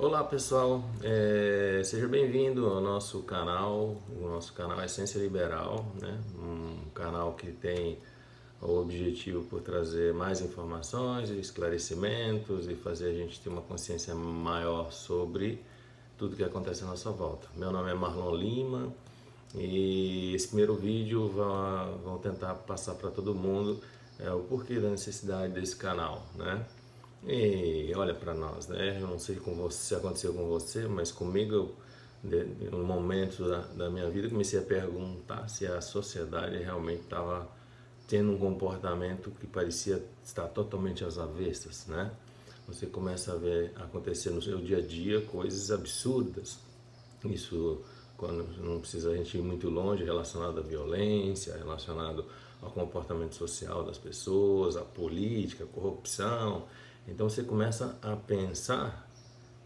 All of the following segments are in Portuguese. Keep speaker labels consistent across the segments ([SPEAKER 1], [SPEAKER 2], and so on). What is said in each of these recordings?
[SPEAKER 1] Olá pessoal, seja bem-vindo ao nosso canal. O nosso canal é Essência Liberal, né? Um canal que tem o objetivo por trazer mais informações, esclarecimentos e fazer a gente ter uma consciência maior sobre tudo que acontece à nossa volta. Meu nome é Marlon Lima e esse primeiro vídeo vou tentar passar para todo mundo o porquê da necessidade desse canal, né? E olha para nós, né? Eu não sei se aconteceu com você, mas comigo, no momento da minha vida, comecei a perguntar se a sociedade realmente estava tendo um comportamento que parecia estar totalmente às avessas, né? Você começa a ver acontecer no seu dia a dia coisas absurdas. Isso quando não precisa a gente ir muito longe, relacionado à violência, relacionado ao comportamento social das pessoas, à política, à corrupção. Então você começa a pensar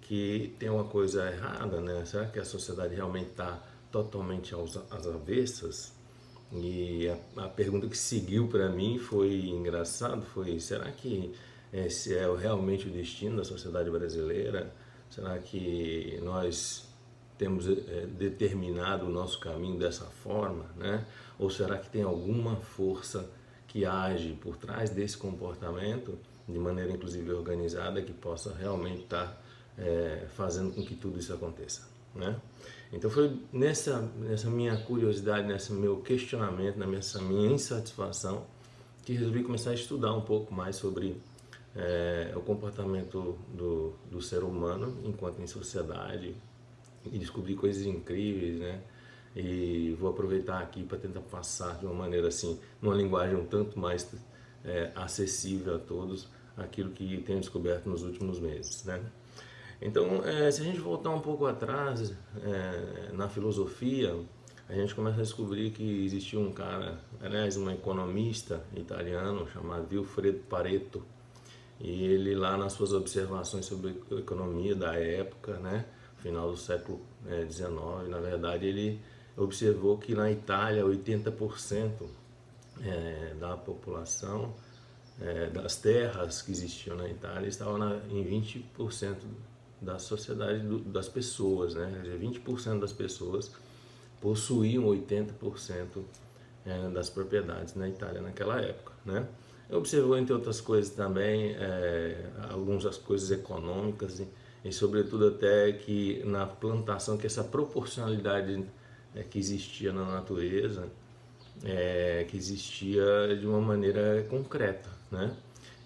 [SPEAKER 1] que tem uma coisa errada, né? Será que a sociedade realmente está totalmente às avessas? E a pergunta que seguiu para mim foi engraçado, foi: será que esse é realmente o destino da sociedade brasileira? Será que nós temos determinado o nosso caminho dessa forma, né? Ou será que tem alguma força que age por trás desse comportamento de maneira inclusive organizada que possa realmente estar fazendo com que tudo isso aconteça, né? Então foi nessa minha curiosidade, nesse meu questionamento, nessa minha insatisfação que resolvi começar a estudar um pouco mais sobre o comportamento do ser humano enquanto em sociedade e descobrir coisas incríveis, né? E vou aproveitar aqui para tentar passar de uma maneira assim, numa linguagem um tanto mais acessível a todos, aquilo que tenho descoberto nos últimos meses, né? Então, se a gente voltar um pouco atrás na filosofia, a gente começa a descobrir que existia um cara, aliás, um economista italiano chamado Vilfredo Pareto, e ele lá nas suas observações sobre a economia da época, né, final do século XIX, na verdade ele observou que na Itália 80% da população das terras que existiam na Itália estavam em 20% da sociedade das pessoas, né? Quer dizer, 20% das pessoas possuíam 80% das propriedades na Itália naquela época, né? Observou, entre outras coisas também, algumas coisas econômicas e sobretudo até que na plantação, que essa proporcionalidade que existia na natureza, que existia de uma maneira concreta, né?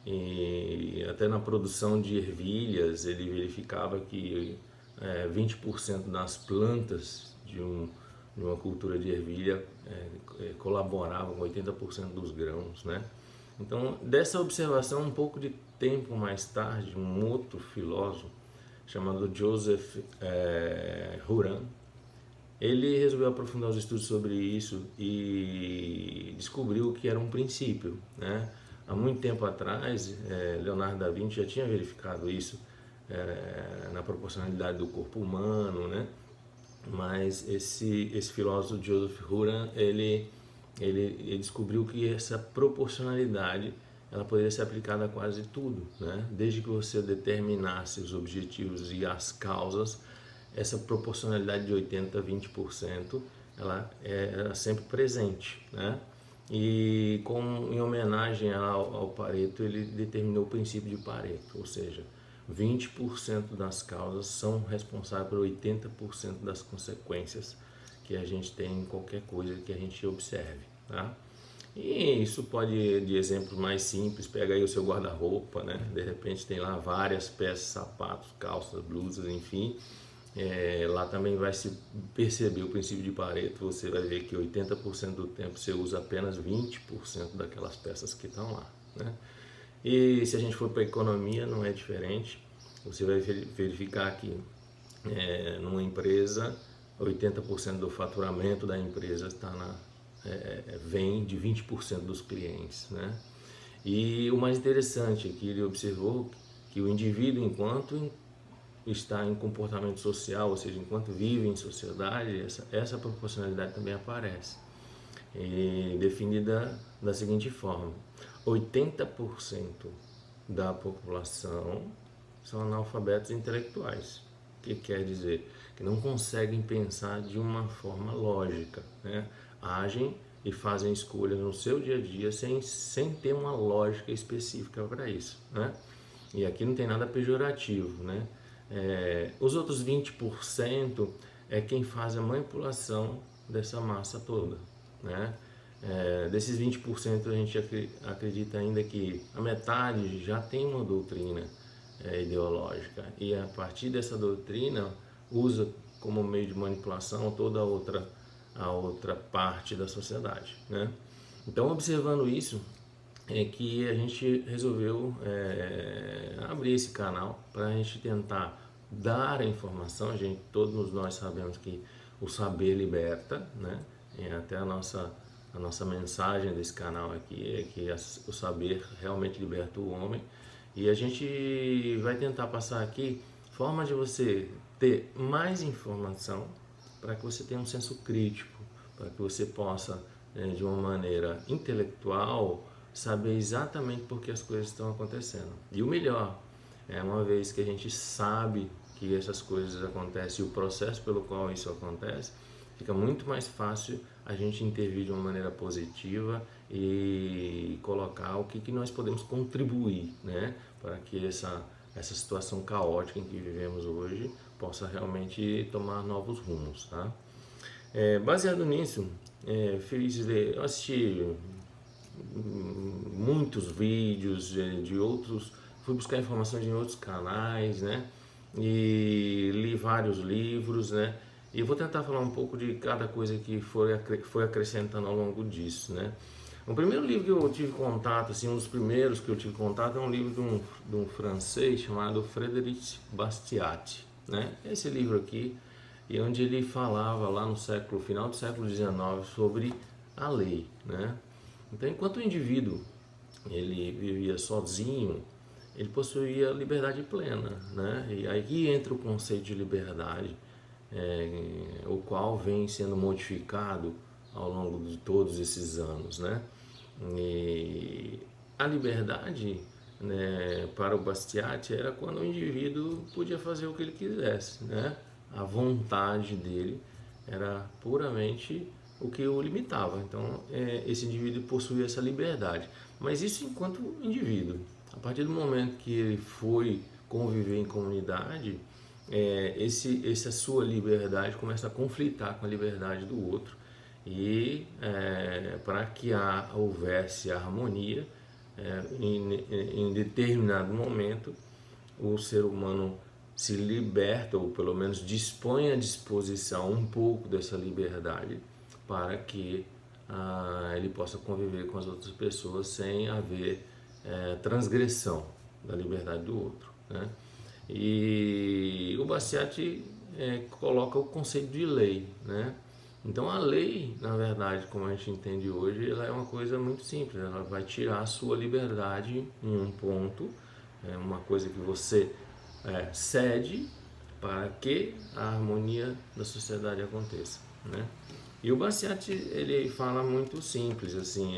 [SPEAKER 1] E até na produção de ervilhas ele verificava que 20% das plantas de uma cultura de ervilha colaboravam com 80% dos grãos, né? Então, dessa observação, um pouco de tempo mais tarde, um outro filósofo chamado Joseph Juran, ele resolveu aprofundar os estudos sobre isso e descobriu que era um princípio, né? Há muito tempo atrás, Leonardo da Vinci já tinha verificado isso na proporcionalidade do corpo humano, né? Mas esse filósofo Joseph Juran, ele descobriu que essa proporcionalidade ela poderia ser aplicada a quase tudo, né? Desde que você determinasse os objetivos e as causas, essa proporcionalidade de 80 a 20% ela era sempre presente, né? E em homenagem ao Pareto, ele determinou o princípio de Pareto, ou seja, 20% das causas são responsáveis por 80% das consequências que a gente tem em qualquer coisa que a gente observe, tá? E isso pode, de exemplos mais simples, pega aí o seu guarda-roupa, né? De repente tem lá várias peças, sapatos, calças, blusas, enfim. Lá também vai se perceber o princípio de Pareto, você vai ver que 80% do tempo você usa apenas 20% daquelas peças que estão lá, né? E se a gente for para a economia, não é diferente. Você vai verificar que numa empresa, 80% do faturamento da empresa vem de 20% dos clientes, né? E o mais interessante é que ele observou que o indivíduo, enquanto está em comportamento social, ou seja, enquanto vive em sociedade, essa proporcionalidade também aparece. E definida da seguinte forma: 80% da população são analfabetos intelectuais, O que quer dizer? Que não conseguem pensar de uma forma lógica, né? Agem e fazem escolhas no seu dia a dia sem ter uma lógica específica para isso, né? E aqui não tem nada pejorativo, né? Os outros 20% é quem faz a manipulação dessa massa toda, né? Desses 20% a gente acredita ainda que a metade já tem uma doutrina ideológica, e a partir dessa doutrina usa como meio de manipulação toda a outra parte da sociedade, né? Então, observando isso, é que a gente resolveu abrir esse canal para a gente tentar dar a informação. Todos nós sabemos que o saber liberta, né? Até a nossa mensagem desse canal aqui é que o saber realmente liberta o homem, e a gente vai tentar passar aqui formas de você ter mais informação para que você tenha um senso crítico, para que você possa, de uma maneira intelectual, saber exatamente por que as coisas estão acontecendo. E o melhor, uma vez que a gente sabe que essas coisas acontecem e o processo pelo qual isso acontece, fica muito mais fácil a gente intervir de uma maneira positiva e colocar o que nós podemos contribuir, né, para que essa situação caótica em que vivemos hoje possa realmente tomar novos rumos, tá? Baseado nisso, eu assisti muitos vídeos de outros, fui buscar informações em outros canais, né? E li vários livros, né? E vou tentar falar um pouco de cada coisa que foi acrescentando ao longo disso, né? O primeiro livro que eu tive contato, assim, um dos primeiros que eu tive contato, é um livro de um francês chamado Frédéric Bastiat, né? Esse livro aqui, e onde ele falava lá no final do século XIX sobre a lei, né? Então, enquanto o indivíduo ele vivia sozinho, ele possuía liberdade plena, né? E aí entra o conceito de liberdade, o qual vem sendo modificado ao longo de todos esses anos, né? E a liberdade, né, para o Bastiat era quando o indivíduo podia fazer o que ele quisesse, né? A vontade dele era puramente o que o limitava. Então, esse indivíduo possuía essa liberdade, mas isso enquanto indivíduo. A partir do momento que ele foi conviver em comunidade, essa sua liberdade começa a conflitar com a liberdade do outro, e para que houvesse harmonia, em determinado momento o ser humano se liberta, ou pelo menos dispõe à disposição um pouco dessa liberdade, para que ele possa conviver com as outras pessoas sem haver transgressão da liberdade do outro, né? E o Bastiat coloca o conceito de lei, né? Então a lei, na verdade, como a gente entende hoje, ela é uma coisa muito simples. Ela vai tirar a sua liberdade em um ponto, uma coisa que você cede para que a harmonia da sociedade aconteça, né? E o Bastiat, ele fala muito simples, assim,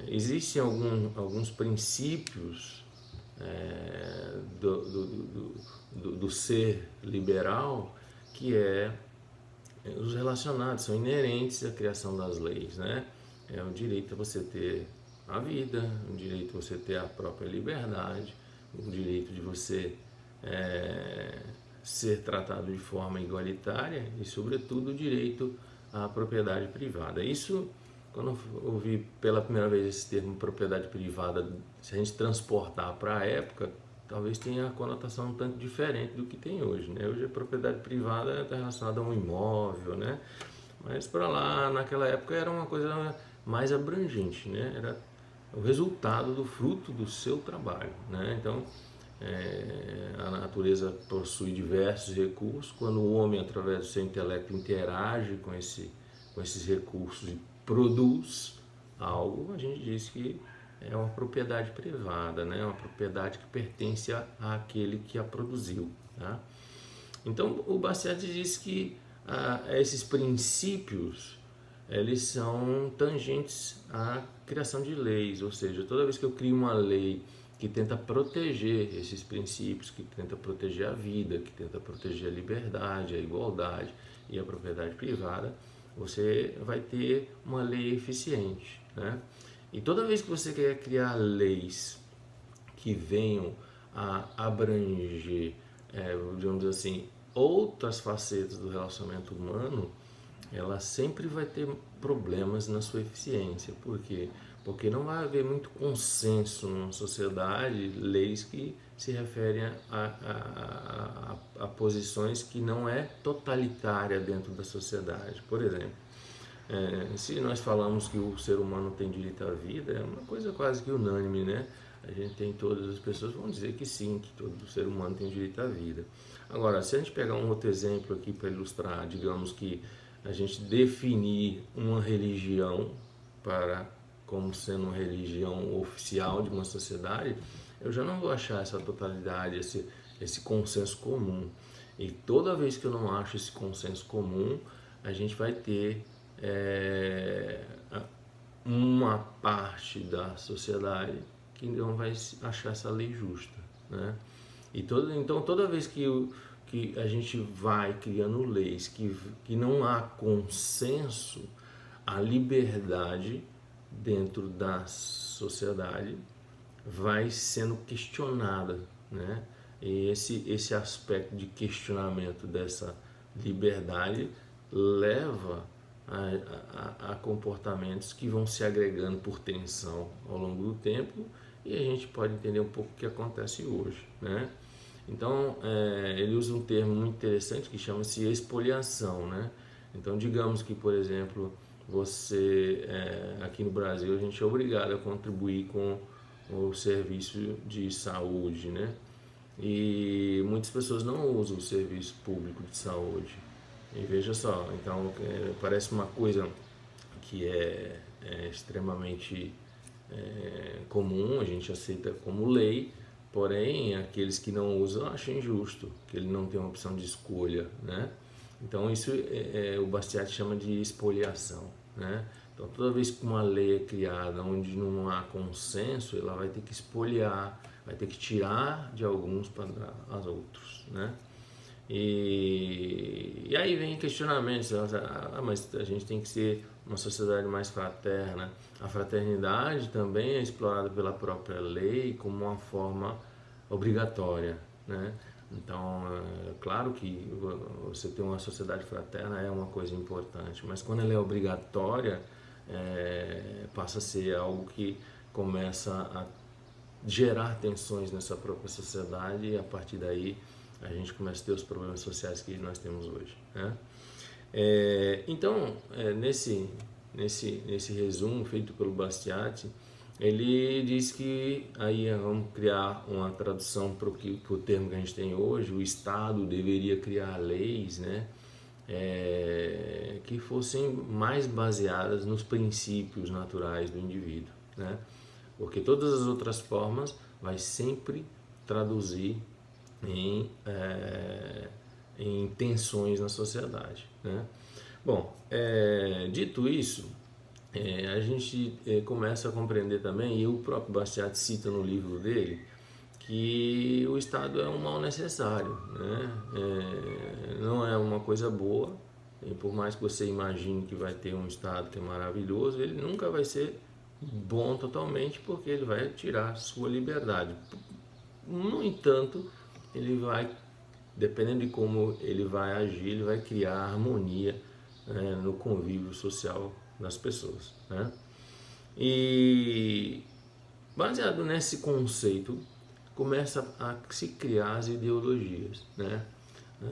[SPEAKER 1] existem alguns princípios do ser liberal, que os relacionados, são inerentes à criação das leis, né? É o direito a você ter a vida, o direito a você ter a própria liberdade, o direito de você ser tratado de forma igualitária e, sobretudo, o direito à propriedade privada. Isso, quando eu ouvi pela primeira vez esse termo propriedade privada, se a gente transportar para a época, talvez tenha a conotação um tanto diferente do que tem hoje, né? Hoje a propriedade privada está relacionada a um imóvel, né? Mas para lá, naquela época, era uma coisa mais abrangente, né? Era o resultado do fruto do seu trabalho, né? Então, a natureza possui diversos recursos. Quando o homem, através do seu intelecto, interage com esses recursos e produz algo, a gente diz que é uma propriedade privada, né? Uma propriedade que pertence àquele que a produziu, tá? Então, o Bastiat diz que esses princípios, eles são tangentes à criação de leis, ou seja, toda vez que eu crio uma lei que tenta proteger esses princípios, que tenta proteger a vida, que tenta proteger a liberdade, a igualdade e a propriedade privada, você vai ter uma lei eficiente, né? E toda vez que você quer criar leis que venham a abranger, digamos assim, outras facetas do relacionamento humano, ela sempre vai ter problemas na sua eficiência. Por quê? Porque não vai haver muito consenso numa sociedade, leis que se referem a posições que não é totalitária dentro da sociedade. Por exemplo, se nós falamos que o ser humano tem direito à vida, é uma coisa quase que unânime, né? A gente tem, todas as pessoas vão dizer que sim, que todo ser humano tem direito à vida. Agora, se a gente pegar um outro exemplo aqui para ilustrar, digamos que a gente definir uma religião como sendo uma religião oficial de uma sociedade, eu já não vou achar essa totalidade, esse consenso comum. E toda vez que eu não acho esse consenso comum, a gente vai ter uma parte da sociedade que não vai achar essa lei justa, né? Então toda vez que a gente vai criando leis que não há consenso, a liberdade dentro da sociedade vai sendo questionada, né? E esse aspecto de questionamento dessa liberdade leva a comportamentos que vão se agregando por tensão ao longo do tempo, e a gente pode entender um pouco o que acontece hoje, né? Então, ele usa um termo muito interessante que chama-se expoliação, né? Então, digamos que, por exemplo, você, aqui no Brasil, a gente é obrigado a contribuir com o serviço de saúde, né? E muitas pessoas não usam o serviço público de saúde. E veja só, então parece uma coisa que é extremamente comum, a gente aceita como lei, porém aqueles que não usam acham injusto, que ele não tem uma opção de escolha, né? Então isso o Bastiat chama de expoliação, né? Então toda vez que uma lei é criada onde não há consenso, ela vai ter que expoliar, vai ter que tirar de alguns para dar aos outros, né? E aí vem questionamentos, mas a gente tem que ser uma sociedade mais fraterna. A fraternidade também é explorada pela própria lei como uma forma obrigatória, né? Então, claro que você ter uma sociedade fraterna é uma coisa importante, mas quando ela é obrigatória, passa a ser algo que começa a gerar tensões nessa própria sociedade, e a partir daí a gente começa a ter os problemas sociais que nós temos hoje, né? Então, nesse resumo feito pelo Bastiat, ele diz que aí vamos criar uma tradução para o termo que a gente tem hoje. O Estado deveria criar leis, né, que fossem mais baseadas nos princípios naturais do indivíduo, né? Porque todas as outras formas vai sempre traduzir em tensões na sociedade, né? Bom, dito isso, a gente começa a compreender também, e o próprio Bastiat cita no livro dele, que o Estado é um mal necessário, né? Não é uma coisa boa, e por mais que você imagine que vai ter um Estado que é maravilhoso, ele nunca vai ser bom totalmente, porque ele vai tirar sua liberdade. No entanto, ele vai, dependendo de como ele vai agir, ele vai criar harmonia no convívio social das pessoas, né? E baseado nesse conceito, começa a se criar as ideologias, né?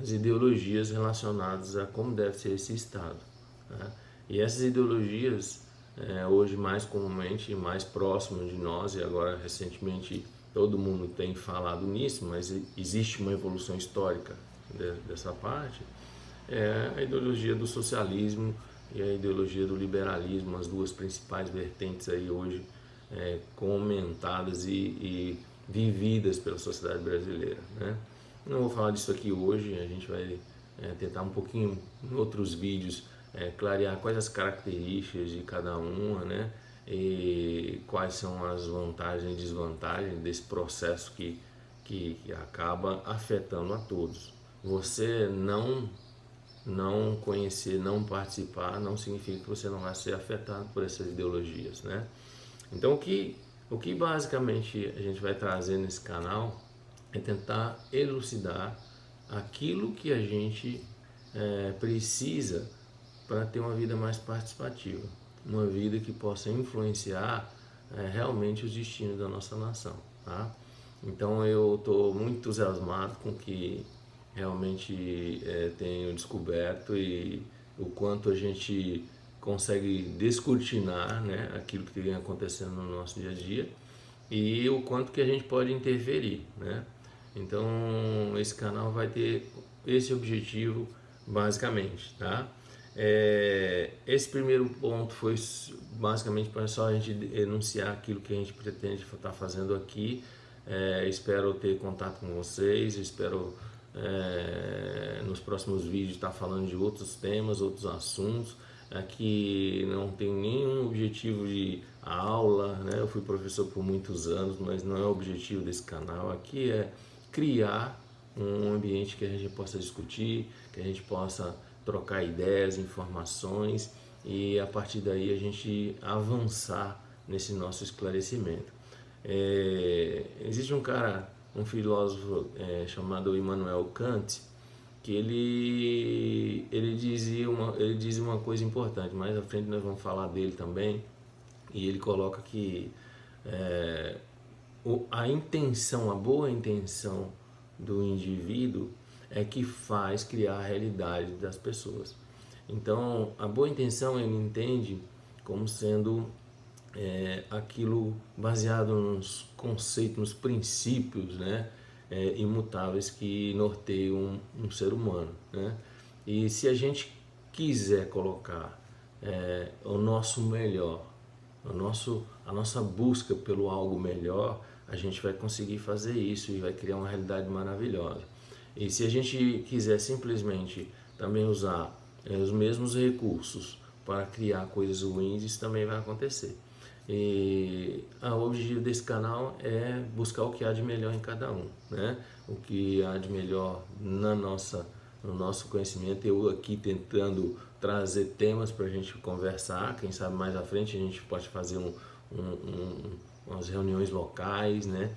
[SPEAKER 1] As ideologias relacionadas a como deve ser esse Estado, né? E essas ideologias, hoje mais comumente, mais próximas de nós, e agora recentemente todo mundo tem falado nisso, mas existe uma evolução histórica dessa parte, é a ideologia do socialismo e a ideologia do liberalismo, as duas principais vertentes aí hoje comentadas e vividas pela sociedade brasileira, né? Não vou falar disso aqui hoje, a gente vai tentar um pouquinho em outros vídeos clarear quais as características de cada uma, né? e quais são as vantagens e desvantagens desse processo que acaba afetando a todos. Você não conhecer, não participar, não significa que você não vai ser afetado por essas ideologias, né? Então, o que basicamente a gente vai trazer nesse canal é tentar elucidar aquilo que a gente precisa para ter uma vida mais participativa, uma vida que possa influenciar realmente os destinos da nossa nação, tá? Então eu estou muito entusiasmado com o que realmente tenho descoberto e o quanto a gente consegue descortinar, né, aquilo que vem acontecendo no nosso dia a dia e o quanto que a gente pode interferir, né? Então esse canal vai ter esse objetivo basicamente, tá? Esse primeiro ponto foi basicamente para só a gente enunciar aquilo que a gente pretende estar fazendo aqui. Espero ter contato com vocês, espero nos próximos vídeos estar falando de outros temas, outros assuntos. Aqui não tem nenhum objetivo de aula, né? Eu fui professor por muitos anos, mas não é o objetivo desse canal. Aqui é criar um ambiente que a gente possa discutir, que a gente possa trocar ideias, informações e a partir daí a gente avançar nesse nosso esclarecimento. Existe um filósofo chamado Immanuel Kant, que ele diz uma coisa importante, mais à frente nós vamos falar dele também, e ele coloca que a boa intenção do indivíduo é que faz criar a realidade das pessoas. Então, a boa intenção ele entende como sendo aquilo baseado nos conceitos, nos princípios, né, imutáveis que norteiam um ser humano, né? E se a gente quiser colocar o nosso melhor, a nossa busca pelo algo melhor, a gente vai conseguir fazer isso e vai criar uma realidade maravilhosa. E se a gente quiser simplesmente também usar os mesmos recursos para criar coisas ruins, isso também vai acontecer. E o objetivo desse canal é buscar o que há de melhor em cada um, né? O que há de melhor no nosso conhecimento. Eu aqui tentando trazer temas para a gente conversar. Quem sabe mais à frente a gente pode fazer umas reuniões locais, né?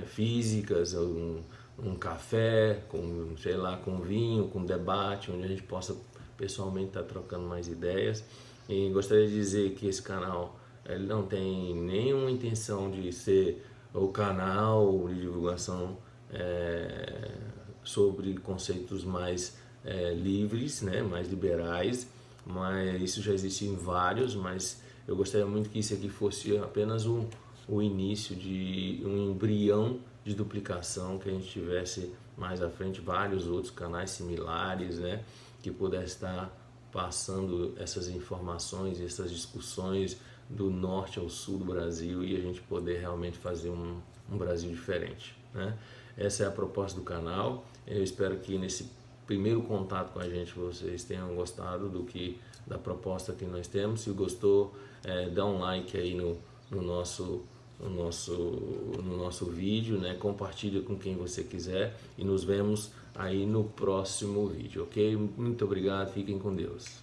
[SPEAKER 1] Físicas, um café com, sei lá, com vinho, com debate, onde a gente possa pessoalmente estar trocando mais ideias. E gostaria de dizer que esse canal ele não tem nenhuma intenção de ser o canal de divulgação sobre conceitos mais livres, né, mais liberais, mas isso já existe em vários, mas eu gostaria muito que isso aqui fosse apenas o início de um embrião de duplicação, que a gente tivesse mais à frente vários outros canais similares, né, que pudesse estar passando essas informações, essas discussões do norte ao sul do Brasil e a gente poder realmente fazer um Brasil diferente, né? Essa é a proposta do canal. Eu espero que nesse primeiro contato com a gente vocês tenham gostado da proposta que nós temos. Se gostou, dá um like aí no nosso vídeo, né? Compartilha com quem você quiser e nos vemos aí no próximo vídeo, ok? Muito obrigado, fiquem com Deus.